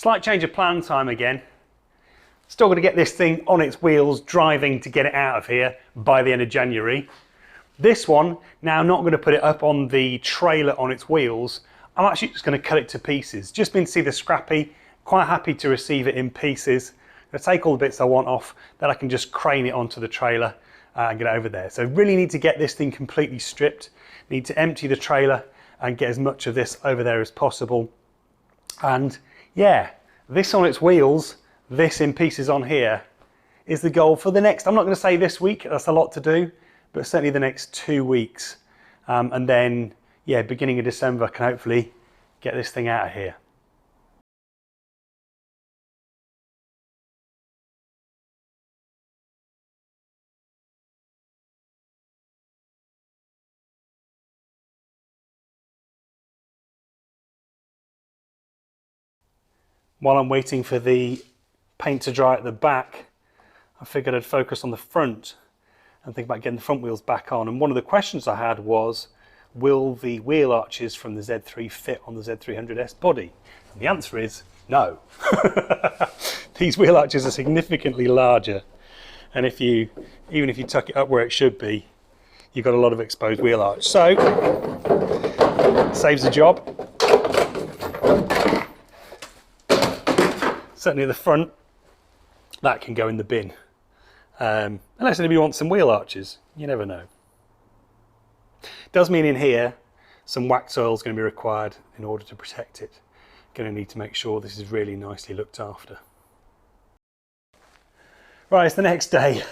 Slight change of plan time again. Still got to get this thing on its wheels, driving to get it out of here by the end of January. This one, now I'm not going to put it up on the trailer on its wheels. I'm actually just going to cut it to pieces. Just been to see the scrappy, quite happy to receive it in pieces. I'm going to take all the bits I want off, then I can just crane it onto the trailer and get it over there. So really need to get this thing completely stripped. Need to empty the trailer and get as much of this over there as possible. And yeah, this on its wheels, this in pieces on here is the goal for the next, I'm not going to say this week, that's a lot to do, but certainly the next 2 weeks. And then, yeah, beginning of December, I can hopefully get this thing out of here. While I'm waiting for the paint to dry at the back, I figured I'd focus on the front and think about getting the front wheels back on. And one of the questions I had was, will the wheel arches from the Z3 fit on the Z300S body? And the answer is no. These wheel arches are significantly larger, and even if you tuck it up where it should be, you've got a lot of exposed wheel arch. So saves the job. Certainly at the front, that can go in the bin. Unless anybody wants some wheel arches, you never know. Does mean in here, some wax oil is going to be required in order to protect it. Going to need to make sure this is really nicely looked after. Right, it's the next day.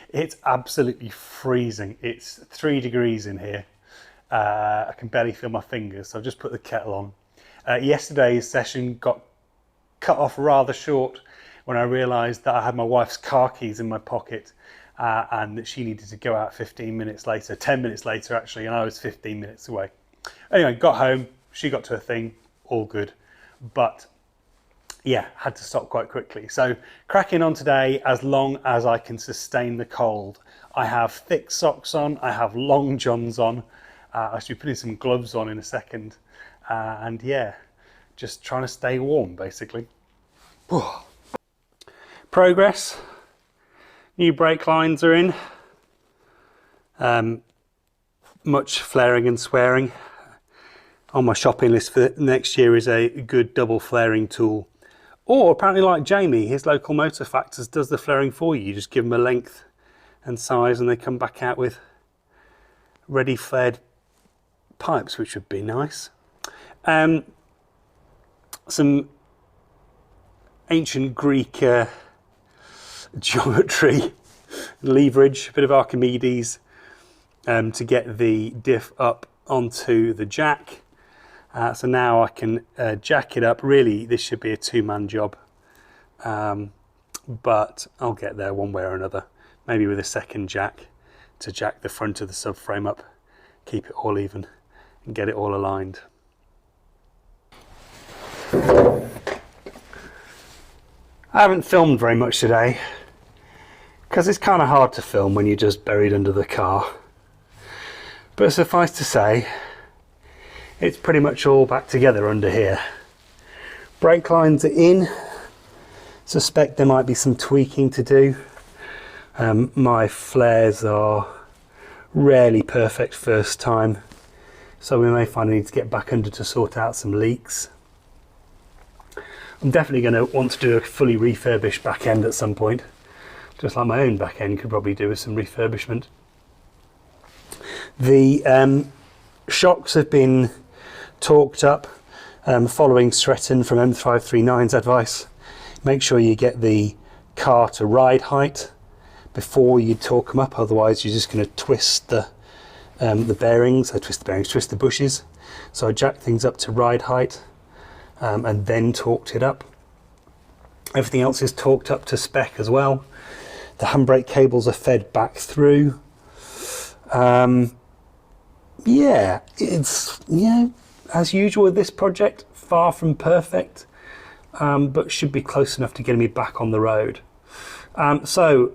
It's absolutely freezing. It's 3 degrees in here. I can barely feel my fingers, so I've just put the kettle on. Yesterday's session got cut off rather short when I realised that I had my wife's car keys in my pocket and that she needed to go out 15 minutes later, 10 minutes later actually, and I was 15 minutes away. Anyway, got home, she got to her thing, all good. But yeah, had to stop quite quickly. So cracking on today as long as I can sustain the cold. I have thick socks on, I have long johns on, I should be putting some gloves on in a second. And yeah, just trying to stay warm basically. Progress. New brake lines are in. Much flaring and swearing. On my shopping list for next year is a good double flaring tool. Or apparently, like Jamie, his local Motor Factors does the flaring for you. You just give them a length and size and they come back out with ready flared pipes, which would be nice. Some ancient Greek geometry, leverage, a bit of Archimedes to get the diff up onto the jack. So now I can jack it up. Really, this should be a 2-man job, but I'll get there one way or another. Maybe with a second jack to jack the front of the subframe up, keep it all even and get it all aligned. I haven't filmed very much today because it's kind of hard to film when you're just buried under the car. But suffice to say, it's pretty much all back together under here. Brake lines are in. Suspect there might be some tweaking to do. My flares are rarely perfect first time, so we may find I need to get back under to sort out some leaks. I'm definitely going to want to do a fully refurbished back end at some point, just like my own back end could probably do with some refurbishment. The shocks have been torqued up following Stretton from M539's advice. Make sure you get the car to ride height before you torque them up, otherwise you're just going to twist the bearings, twist the bushes. So I jacked things up to ride height and then torqued it up. Everything else is torqued up to spec as well. The handbrake cables are fed back through. Yeah, it's, as usual with this project, far from perfect, but should be close enough to get me back on the road. So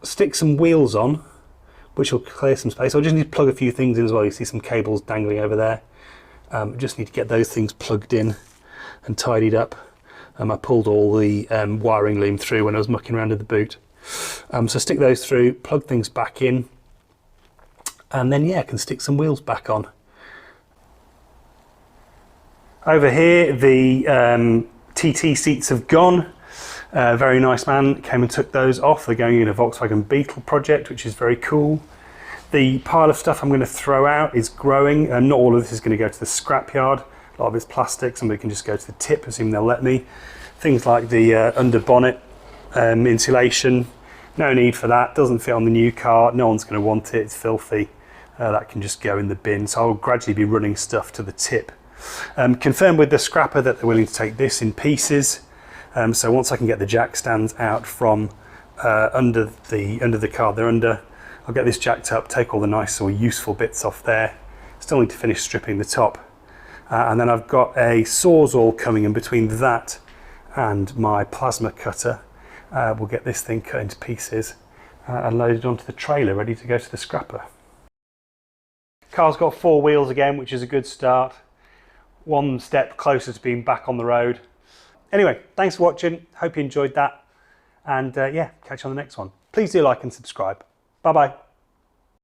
stick some wheels on, which will clear some space. I just need to plug a few things in as well. You see some cables dangling over there. Just need to get those things plugged in and tidied up. I pulled all the wiring loom through when I was mucking around in the boot. So stick those through, plug things back in, and then yeah, I can stick some wheels back on. Over here, the TT seats have gone. Very nice man came and took those off. They're going in a Volkswagen Beetle project, which is very cool. The pile of stuff I'm going to throw out is growing, and not all of this is going to go to the scrapyard. A lot of it's plastic, some of it can just go to the tip, assuming they'll let me. Things like the under bonnet insulation, no need for that, doesn't fit on the new car, no one's going to want it, it's filthy. That can just go in the bin, so I'll gradually be running stuff to the tip. Confirmed with the scrapper that they're willing to take this in pieces, so once I can get the jack stands out from under the car they're under, I'll get this jacked up, take all the nice or useful bits off there. Still need to finish stripping the top. And then I've got a sawzall coming in between that and my plasma cutter. We'll get this thing cut into pieces and loaded onto the trailer, ready to go to the scrapper. Car's got 4 wheels again, which is a good start. One step closer to being back on the road. Anyway, thanks for watching. Hope you enjoyed that. And yeah, catch you on the next one. Please do like and subscribe. Bye bye.